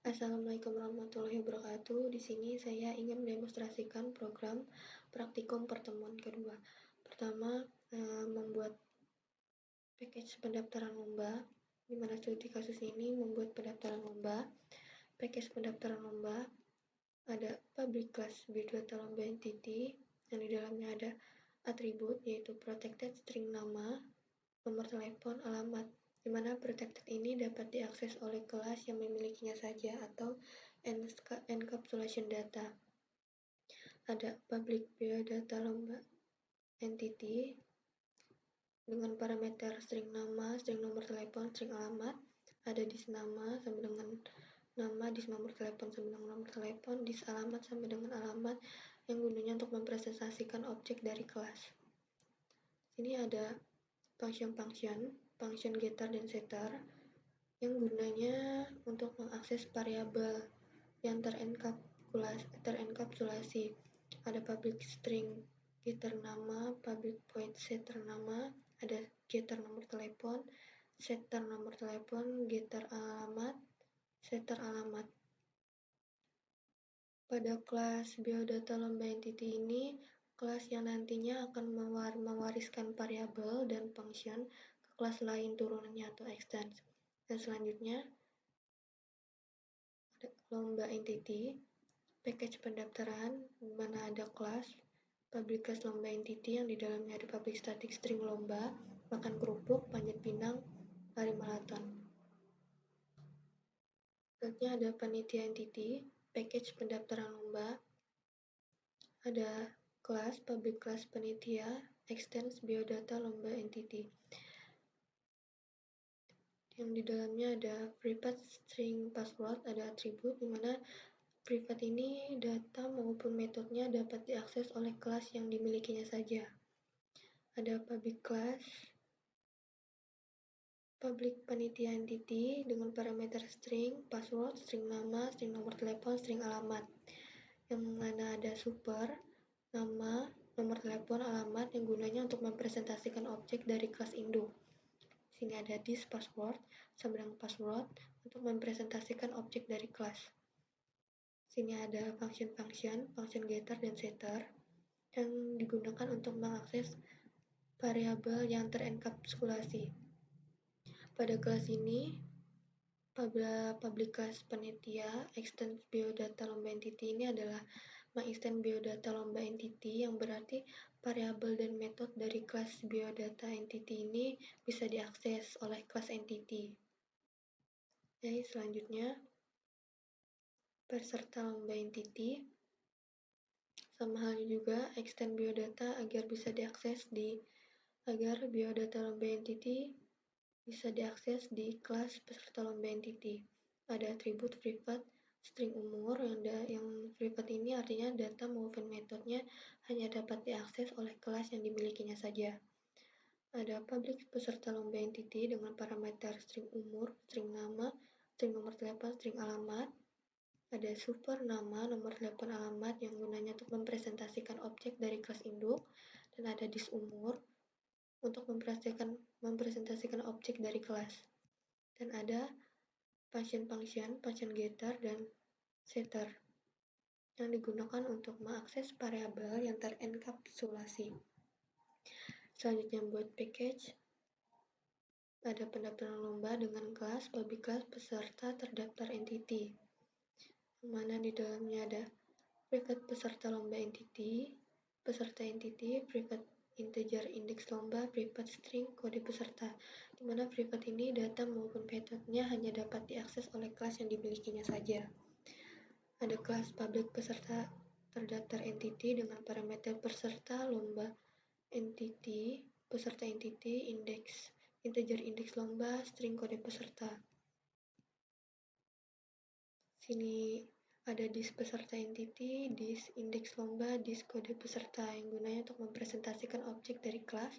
Assalamualaikum warahmatullahi wabarakatuh. Di sini saya ingin mendemonstrasikan program praktikum pertemuan kedua. Pertama, membuat package pendaftaran lomba, di mana studi kasus ini membuat pendaftaran lomba. Package pendaftaran lomba ada public class biodata lomba entity, yang di dalamnya ada atribut, yaitu protected string nama, nomor telepon, alamat, di mana protected ini dapat diakses oleh kelas yang memilikinya saja atau encapsulation data. Ada public biodata lomba entity dengan parameter string nama, string nomor telepon, string alamat. Ada dis nama sama dengan nama, dis nomor telepon sama dengan nomor telepon, dis alamat sama dengan alamat, yang gunanya untuk mempresentasikan objek dari kelas. Ini ada function getter dan setter, yang gunanya untuk mengakses variabel yang terenkapsulasi. Ada public string getter nama, public void setter nama, ada getter nomor telepon, setter nomor telepon, getter alamat, setter alamat. Pada kelas biodata lomba entity ini, kelas yang nantinya akan mewariskan variabel dan function ke kelas lain turunannya atau extends. Dan selanjutnya, ada lomba entity, package pendaftaran, di mana ada kelas public class lomba entity yang di dalamnya ada public static string lomba, makan kerupuk, panjat pinang, lari maraton. Selanjutnya ada panitia entity, package pendaftaran lomba, ada kelas public class panitia, extends biodata lomba entity, yang di dalamnya ada private string password, ada atribut di mana private ini data maupun metodenya dapat diakses oleh kelas yang dimilikinya saja. Ada public class public panitia entity dengan parameter string, password, string nama, string nomor telepon, string alamat, yang mana ada super, nama, nomor telepon, alamat, yang gunanya untuk mempresentasikan objek dari kelas induk. Sini ada dis password sama dengan password untuk mempresentasikan objek dari kelas. Sini ada function getter dan setter, yang digunakan untuk mengakses variabel yang terenkapsulasi. Pada kelas ini, public class panitia extend biodata lomba entity ini adalah mengextend biodata lomba entity, yang berarti variabel dan metode dari kelas biodata entity ini bisa diakses oleh kelas entity. Jadi selanjutnya, peserta lomba entity sama halnya juga extend biodata agar biodata lomba entity bisa diakses di kelas peserta lomba entity. Ada atribut private string umur, yang private ini artinya data maupun metodenya hanya dapat diakses oleh kelas yang dimilikinya saja. Ada public peserta lomba entity dengan parameter string umur, string nama, string nomor telepon, string alamat. Ada super nama, nomor telepon, alamat, yang gunanya untuk mempresentasikan objek dari kelas induk. Dan ada dis umur untuk mempresentasikan objek dari kelas. Dan ada function getter, dan setter, yang digunakan untuk mengakses variabel yang terenkapsulasi. Selanjutnya buat package, ada pendaftaran lomba dengan kelas public class peserta terdaftar entity, yang mana di dalamnya ada private peserta lomba entity, peserta entity, private integer indeks lomba, private string kode peserta, di mana private ini data maupun metodenya hanya dapat diakses oleh kelas yang dimilikinya saja. Ada kelas public peserta terdaftar entity dengan parameter peserta lomba entity, peserta entity, integer indeks lomba, string kode peserta. Sini ada dis peserta entity, dis indeks lomba, dis kode peserta, yang gunanya untuk mempresentasikan objek dari kelas.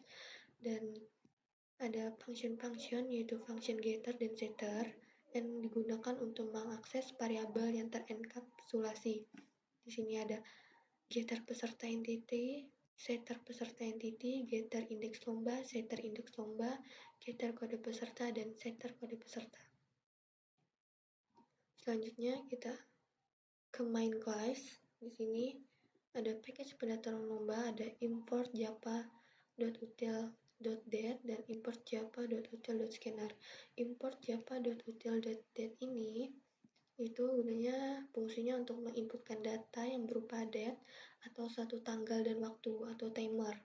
Dan ada function yaitu function getter dan setter, yang digunakan untuk mengakses variabel yang terenkapsulasi. Di sini ada getter peserta entity, setter peserta entity, getter indeks lomba, setter indeks lomba, getter kode peserta, dan setter kode peserta. Selanjutnya kita ke main class. Di sini ada package pendaftaran lomba, ada import japa.util.dat dan import japa.util.scanner. Import japa.util.dat ini itu gunanya fungsinya untuk menginputkan data yang berupa date atau suatu tanggal dan waktu atau timer.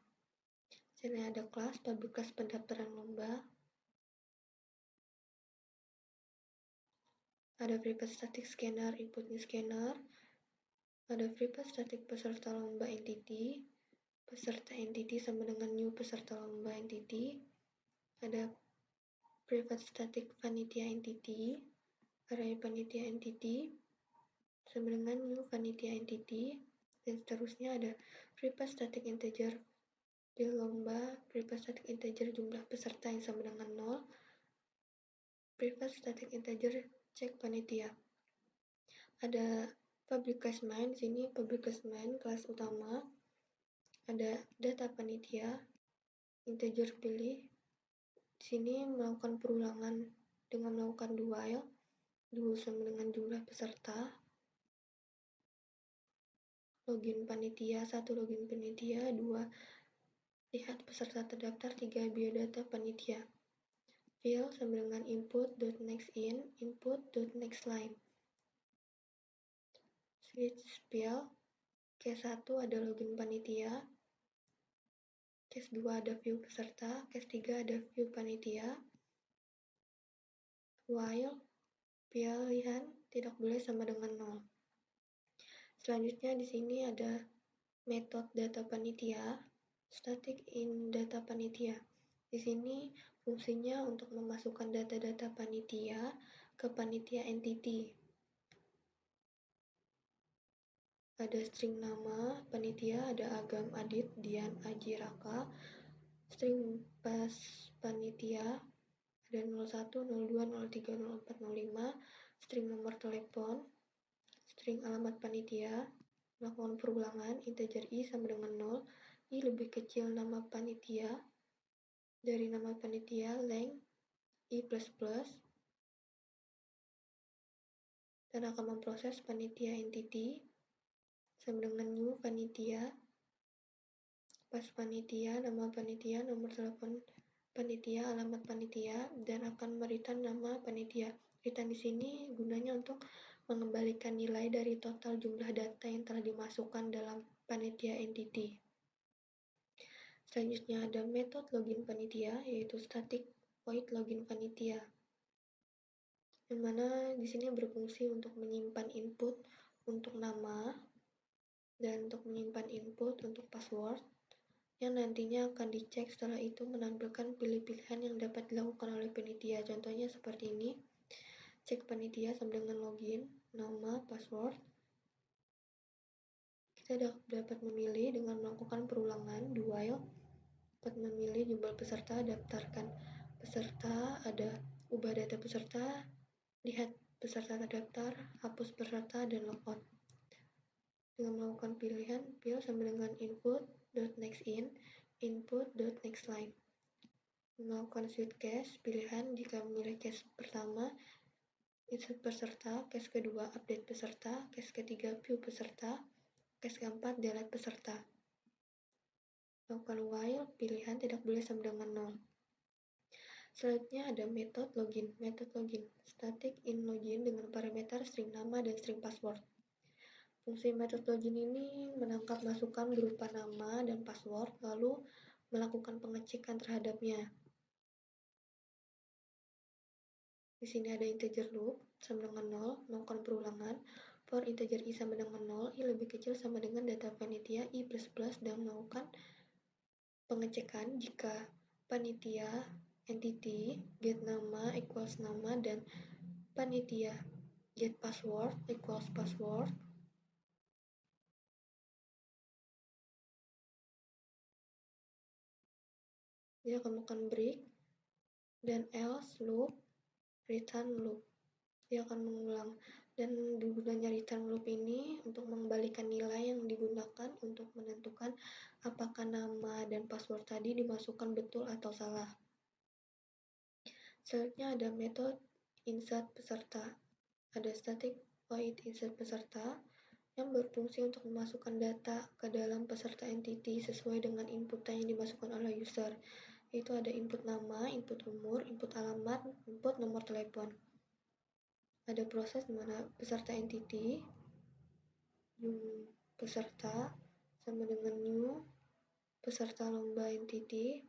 Sini ada kelas, public class pendaftaran lomba. Ada private static scanner, inputnya scanner. Ada private static peserta lomba entity. Peserta entity sama dengan new peserta lomba entity. Ada private static panitia entity. Array panitia entity sama dengan new panitia entity. Dan seterusnya ada private static integer di lomba, private static integer jumlah peserta yang sama dengan 0, private static integer cek panitia. Ada public class main, di sini public class main kelas utama. Ada data panitia, integer pilih. Di sini melakukan perulangan dengan melakukan do while sama dengan jumlah peserta. Login panitia, 1 login panitia, 2 lihat peserta terdaftar, 3 biodata panitia. Fill sama dengan input.nextIn, input.nextLine. Switch fill. Case 1 ada login panitia. Case 2 ada view peserta. Case 3 ada view panitia. While pilihan tidak boleh sama dengan 0. Selanjutnya di sini ada metode data panitia, static in data panitia. Di sini fungsinya untuk memasukkan data-data panitia ke panitia entity. Ada string nama panitia, ada Agam, Adit, Dian, Aji, Raka. String pas panitia ada 01, 02, 03, 04, 05. String nomor telepon, string alamat panitia, melakukan perulangan, integer i sama dengan 0, i lebih kecil nama panitia, dari nama panitia, length, i++, dan akan memproses panitia entity, sama dengan new panitia, pas panitia, nama panitia, nomor telepon panitia, alamat panitia, dan akan mereturn nama panitia. Return di sini gunanya untuk mengembalikan nilai dari total jumlah data yang telah dimasukkan dalam panitia entity. Selanjutnya ada metode login panitia, yaitu static void login panitia, yang mana di sini berfungsi untuk menyimpan input untuk nama dan untuk menyimpan input untuk password yang nantinya akan dicek setelah itu menampilkan pilih-pilihan yang dapat dilakukan oleh panitia. Contohnya seperti ini. Cek panitia sama dengan login, nama, password. Kita dapat memilih dengan melakukan perulangan do while. Dapat memilih jumlah peserta, daftarkan peserta, ada ubah data peserta, lihat peserta terdaftar, hapus peserta, dan logout. Dengan melakukan pilihan fill sama dengan input.nextIn, input.nextLine. Melakukan switch case, pilihan jika memilih case pertama, insert peserta, case kedua, update peserta, case ketiga, view peserta, case keempat, delete peserta. Melakukan while, pilihan tidak boleh sama dengan 0. Selanjutnya ada metode login. Metode login, static in login dengan parameter string nama dan string password. Fungsi metode login ini menangkap masukan berupa nama dan password, lalu melakukan pengecekan terhadapnya. Di sini ada integer loop sama dengan 0, melakukan perulangan. For integer i sama dengan 0, i lebih kecil sama dengan data panitia i++, dan melakukan pengecekan jika panitia entity get nama equals nama dan panitia get password equals password. Dia akan melakukan break dan else loop, return loop. Dia akan mengulang, dan gunanya return loop ini untuk mengembalikan nilai yang digunakan untuk menentukan apakah nama dan password tadi dimasukkan betul atau salah. Selanjutnya ada metode insert peserta. ada static void insert peserta yang berfungsi untuk memasukkan data ke dalam peserta entity sesuai dengan inputan yang dimasukkan oleh user. Itu ada input nama, input umur, input alamat, input nomor telepon. Ada proses di mana peserta entity, peserta sama dengan new, peserta lomba entity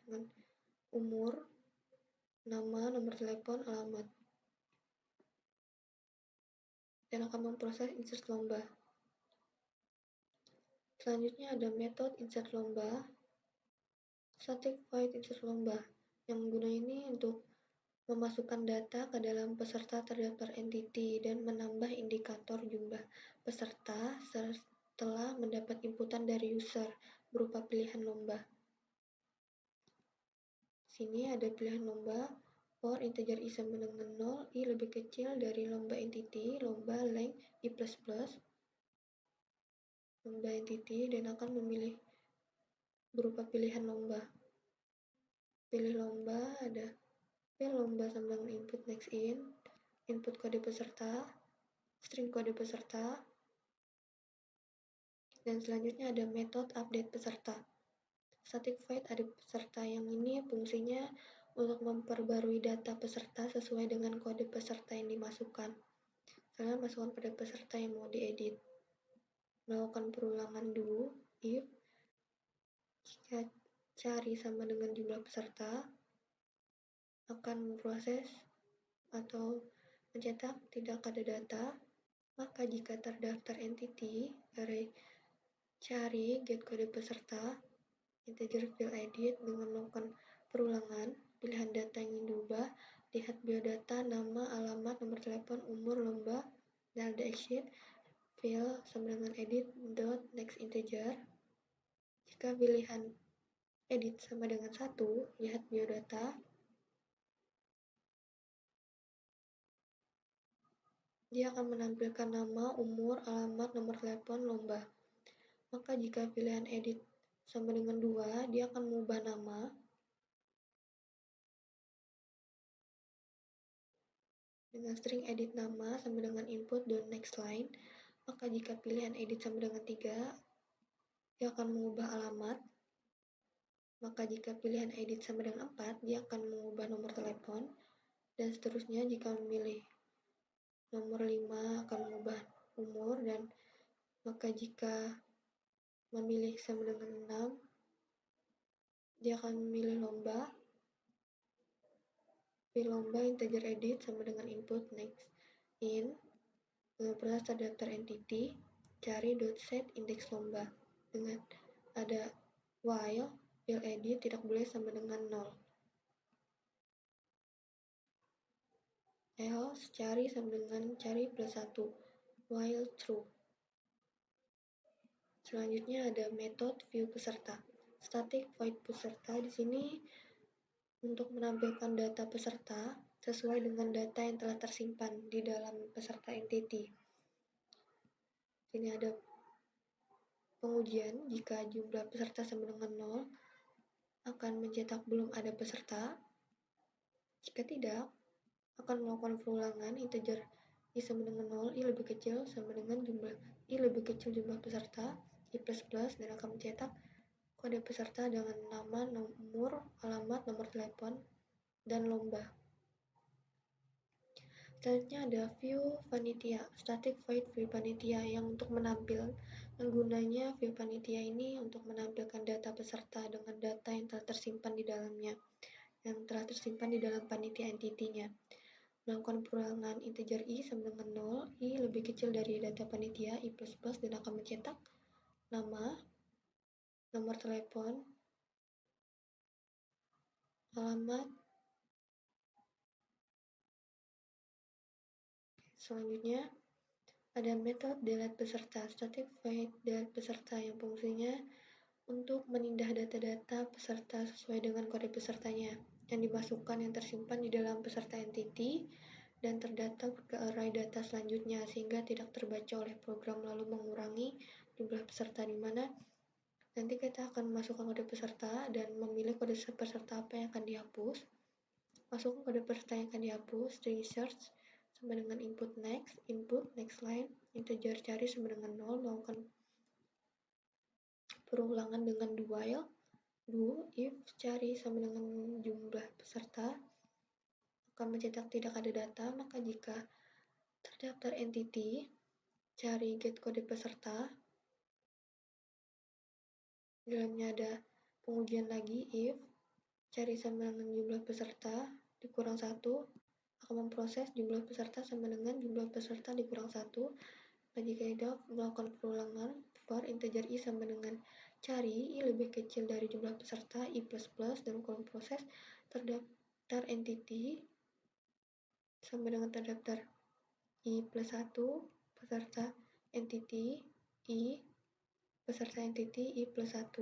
dengan umur, nama, nomor telepon, alamat. Dan akan memproses insert lomba. Selanjutnya ada metode insert lomba, static void insert lomba, yang guna ini untuk memasukkan data ke dalam peserta terdaftar entity dan menambah indikator jumlah peserta setelah mendapat inputan dari user berupa pilihan lomba. Sini ada pilihan lomba for integer i sama dengan 0, i lebih kecil dari lomba entity, lomba length i++, lomba entity, dan akan memilih berupa pilihan lomba. Pilih lomba ada pilih lomba sama dengan input next in, input kode peserta, string kode peserta, dan selanjutnya ada metode update peserta. Static void ada peserta yang ini fungsinya untuk memperbarui data peserta sesuai dengan kode peserta yang dimasukkan. Misalnya masukkan kode peserta yang mau diedit. Melakukan perulangan do if jika cari sama dengan jumlah peserta akan memproses atau mencetak tidak ada data, maka jika terdaftar entity array cari get kode peserta integer field edit dengan melakukan perulangan pilihan data yang ingin diubah, lihat biodata, nama, alamat, nomor telepon, umur, lomba, dan ada exit field sama dengan edit dot next integer. Jika pilihan edit sama dengan 1, lihat biodata, dia akan menampilkan nama, umur, alamat, nomor telepon, lomba. Maka jika pilihan edit sama dengan 2, dia akan mengubah nama, dengan string edit nama sama dengan input dot next line. Maka jika pilihan edit sama dengan 3, dia akan mengubah alamat. Maka jika pilihan edit sama dengan 4, dia akan mengubah nomor telepon. Dan seterusnya jika memilih nomor 5 akan mengubah umur, dan maka jika memilih sama dengan 6, dia akan memilih lomba. Pilih lomba integer edit sama dengan input next in dengan proses terdaftar entity, cari dot set index lomba dengan ada while field edit tidak boleh sama dengan 0. Else cari sama dengan cari plus 1 while true. Selanjutnya ada metode view peserta. Static void peserta di sini untuk menampilkan data peserta sesuai dengan data yang telah tersimpan di dalam peserta entity. Sini ada pengujian jika jumlah peserta sama dengan 0 akan mencetak belum ada peserta. Jika tidak, akan melakukan perulangan integer i sama dengan 0, i lebih kecil sama dengan jumlah i lebih kecil jumlah peserta, i++, dan akan mencetak kode peserta dengan nama, umur, alamat, nomor telepon, dan lomba. Selanjutnya ada view panitia, static void view panitia yang untuk menampilkan gunanya view panitia ini untuk menampilkan data peserta dengan data yang telah tersimpan di dalamnya, yang telah tersimpan di dalam panitia entity-nya. Melakukan perulangan integer i sama dengan 0, i lebih kecil dari data panitia, i++, dan akan mencetak nama, nomor telepon, alamat. Selanjutnya ada metode delete peserta, static void delete peserta yang fungsinya untuk menindah data-data peserta sesuai dengan kode pesertanya yang dimasukkan yang tersimpan di dalam peserta entity dan terdata ke array data selanjutnya sehingga tidak terbaca oleh program lalu mengurangi jumlah peserta, di mana nanti kita akan memasukkan kode peserta dan memilih kode peserta apa yang akan dihapus. Masukkan kode peserta yang akan dihapus, string search sama dengan input next line, integer cari sama dengan 0, melakukan perulangan dengan do while, do if cari sama dengan jumlah peserta, akan mencetak tidak ada data, maka jika terdaftar entity, cari get kode peserta, dalamnya ada pengujian lagi, if cari sama dengan jumlah peserta dikurang 1, akan memproses jumlah peserta sama dengan jumlah peserta dikurang 1. Jika tidak, melakukan perulangan for integer i sama dengan cari i lebih kecil dari jumlah peserta i++ dan kolom proses terdaftar entity sama dengan terdaftar i plus 1 peserta entity i peserta entity i plus 1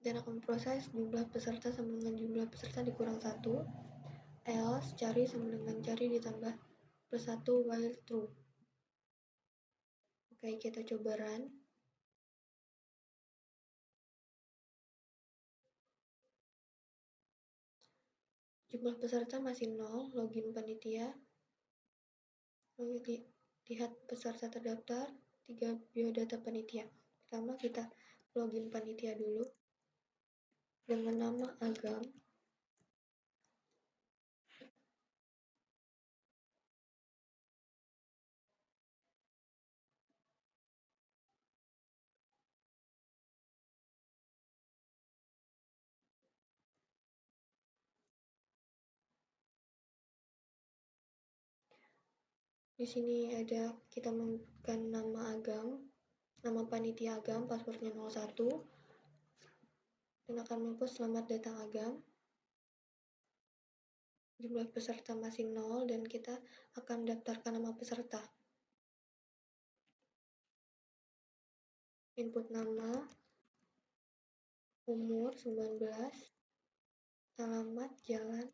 dan akan memproses jumlah peserta sama dengan jumlah peserta dikurang 1, else cari sama dengan cari ditambah plus 1 while true. Oke, kita coba run. Jumlah peserta masih 0, login panitia. Lalu lihat peserta terdaftar, 3 biodata panitia. Pertama kita login panitia dulu dengan nama Agam. Di sini ada kita memberikan nama Agam, nama panitia Agam, passwordnya 01, dan akan menginput selamat datang Agam. Jumlah peserta masih 0 dan kita akan mendaftarkan nama peserta. Input nama, umur 19, alamat, jalan,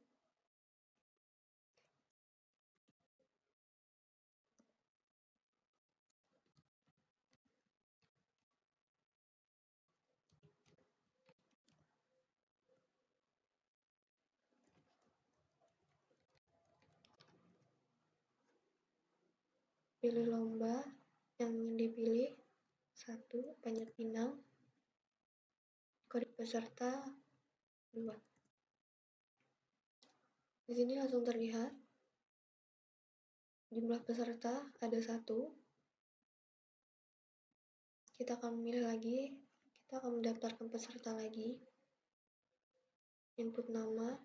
pilih lomba yang ingin dipilih, 1, Panjat Pinang, kode peserta 2. Di sini langsung terlihat jumlah peserta ada 1. Kita akan memilih lagi, kita akan mendaftarkan peserta lagi. Input nama,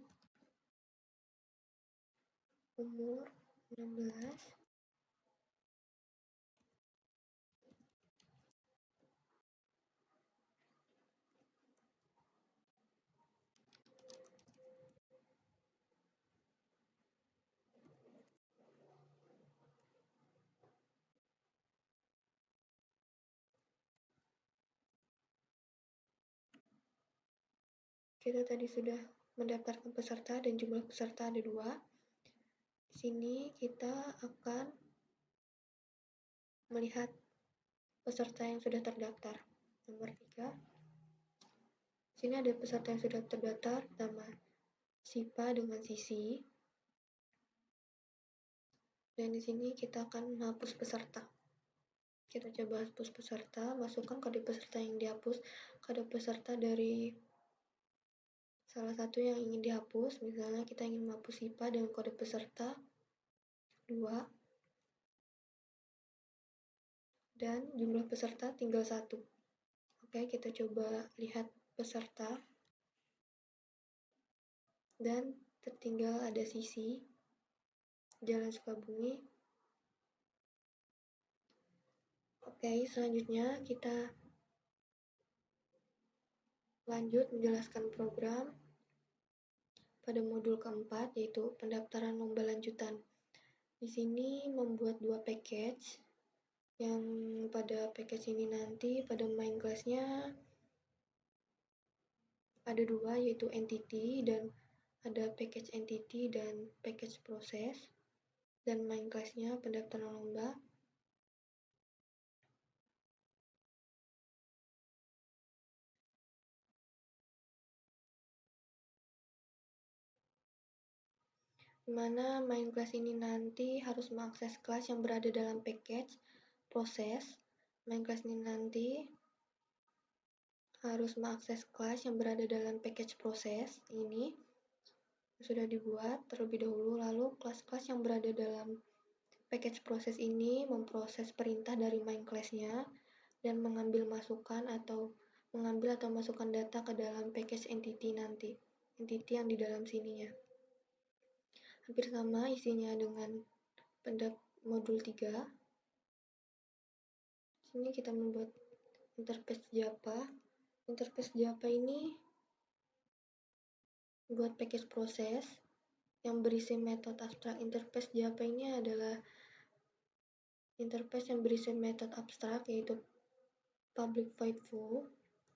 umur 16, kita tadi sudah mendaftarkan peserta dan jumlah peserta ada 2. Di sini kita akan melihat peserta yang sudah terdaftar. Nomor 3. Di sini ada peserta yang sudah terdaftar, nama Sipa dengan Sisi. Dan di sini kita akan menghapus peserta. Kita coba hapus peserta, masukkan kode peserta yang dihapus, kode peserta dari salah satu yang ingin dihapus. Misalnya kita ingin menghapus Sipa dengan kode peserta 2 dan jumlah peserta tinggal 1. Oke, kita coba lihat peserta dan tertinggal ada Sisi, Jalan Sukabumi. Oke, selanjutnya kita lanjut menjelaskan program pada modul keempat, yaitu pendaftaran lomba lanjutan. Di sini membuat 2 package, yang pada package ini nanti pada main class-nya ada 2, yaitu entity dan ada package entity dan package proses, dan main class-nya pendaftaran lomba. di mana main class ini nanti harus mengakses kelas yang berada dalam package proses. Main class ini nanti harus mengakses kelas yang berada dalam package proses ini sudah dibuat terlebih dahulu, lalu kelas-kelas yang berada dalam package proses ini memproses perintah dari main class-nya dan mengambil atau masukkan data ke dalam package entity nanti, entity yang di dalam sininya. Hampir sama isinya dengan pada modul 3. Sini kita membuat interface Java. Interface Java ini buat package proses yang berisi metode abstrak. Interface Java ini adalah interface yang berisi metode abstrak yaitu public void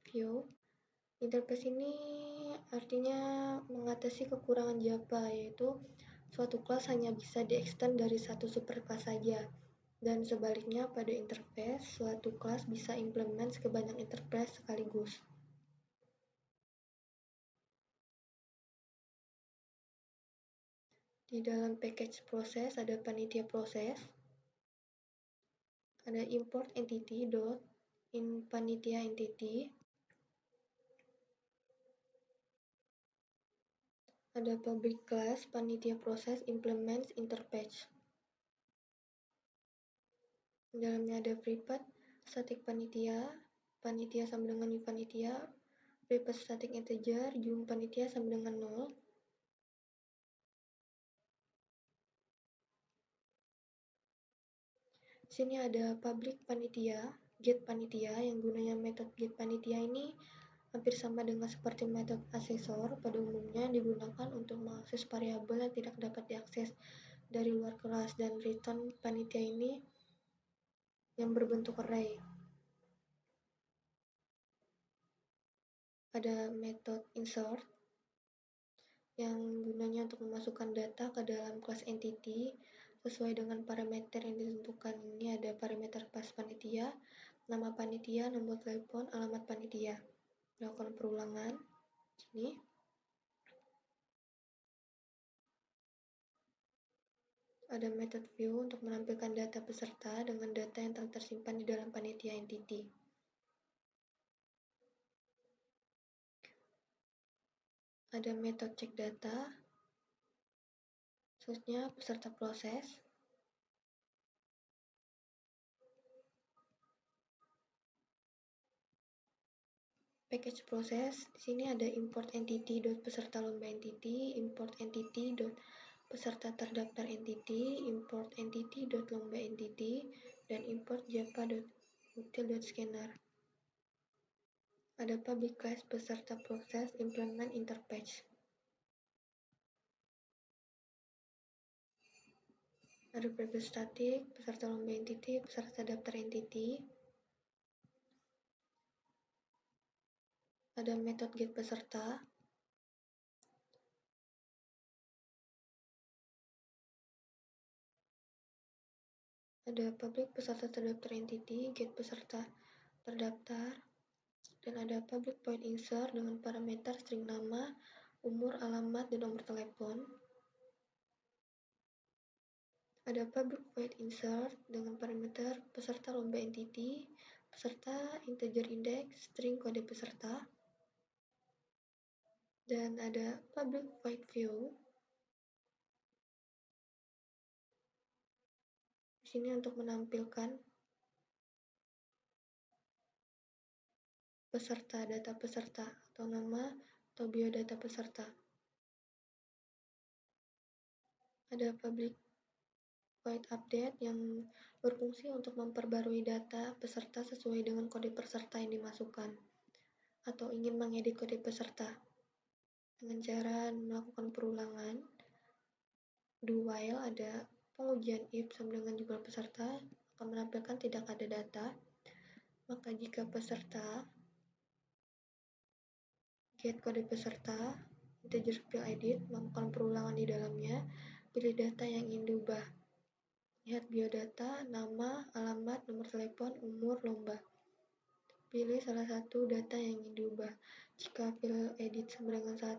view. Interface ini artinya mengatasi kekurangan Java, yaitu suatu kelas hanya bisa di-extend dari satu superclass saja, dan sebaliknya pada interface, suatu kelas bisa implement ke banyak interface sekaligus. Di dalam package proses ada panitia proses, ada import entity dot in panitia entity, ada public class panitia proses implements interface. Di dalamnya ada private static panitia sama dengan new panitia, private static integer, jum panitia sama dengan 0. Di sini ada public panitia, get panitia, yang gunanya metode get panitia ini hampir sama dengan seperti metode asesor. Pada umumnya digunakan untuk mengakses variabel yang tidak dapat diakses dari luar kelas, dan return panitia ini yang berbentuk array. Ada metode insert yang gunanya untuk memasukkan data ke dalam kelas entity sesuai dengan parameter yang ditentukan. Ini ada parameter kelas panitia, nama panitia, nomor telepon, alamat panitia. Lakukan perulangan. Sini. Ada method view untuk menampilkan data peserta dengan data yang telah tersimpan di dalam panitia entity. Ada metode cek data, khususnya peserta proses. Package proses, di sini ada import entity.peserta lomba entity, import entity.peserta terdaftar entity, import entity.lomba entity, dan import java.util.scanner. Ada public class peserta proses implement interface. Ada private static, peserta lomba entity, peserta daftar entity. Ada metode get peserta. Ada public peserta terdaftar entity, get peserta terdaftar, dan ada public void insert dengan parameter string nama, umur, alamat, dan nomor telepon. Ada public void insert dengan parameter peserta lomba entity, peserta integer index, string kode peserta, dan ada public void view. Di sini untuk menampilkan peserta, data peserta, atau nama atau biodata peserta. Ada public void update yang berfungsi untuk memperbarui data peserta sesuai dengan kode peserta yang dimasukkan, atau ingin mengedit kode peserta dengan cara melakukan perulangan. Do while ada pengujian if sama dengan jumlah peserta akan menampilkan tidak ada data, maka jika peserta get kode peserta integer field edit, melakukan perulangan di dalamnya, pilih data yang ingin diubah. Lihat biodata, nama, alamat, nomor telepon, umur, lomba. Pilih salah satu data yang ingin diubah. Jika field edit sama dengan 1,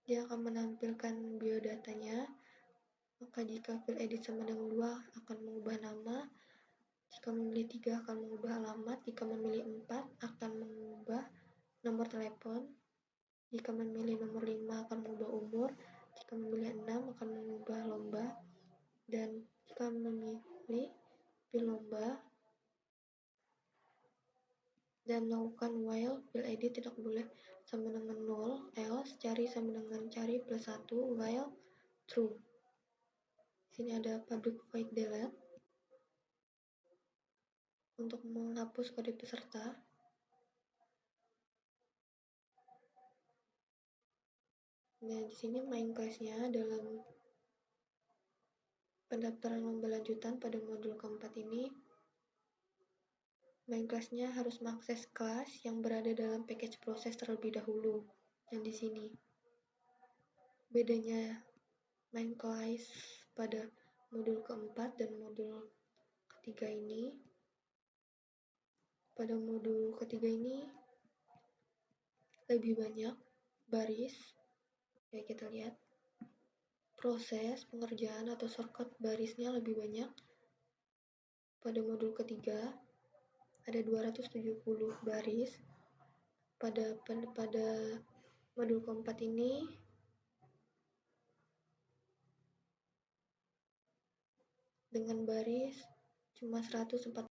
Dia akan menampilkan biodatanya. Maka jika field edit sama dengan 2 akan mengubah nama, jika memilih 3 akan mengubah alamat, jika memilih 4 akan mengubah nomor telepon, jika memilih nomor 5 akan mengubah umur, jika memilih 6 akan mengubah lomba, dan jika memilih field lomba dan melakukan while, field edit tidak boleh sama dengan 0, else, cari sama dengan cari plus 1, while, true. Sini ada public void delete untuk menghapus kode peserta. Nah, di sini main class-nya dalam pendaftaran lomba lanjutan pada modul keempat ini, main class-nya harus mengakses kelas yang berada dalam package proses terlebih dahulu. Yang di sini. Bedanya main class pada modul keempat dan modul ketiga ini. Pada modul ketiga ini lebih banyak baris. Ya, kita lihat. Proses pengerjaan atau shortcut barisnya lebih banyak. Pada modul ketiga ada 270 baris. Pada modul keempat ini dengan baris cuma 140.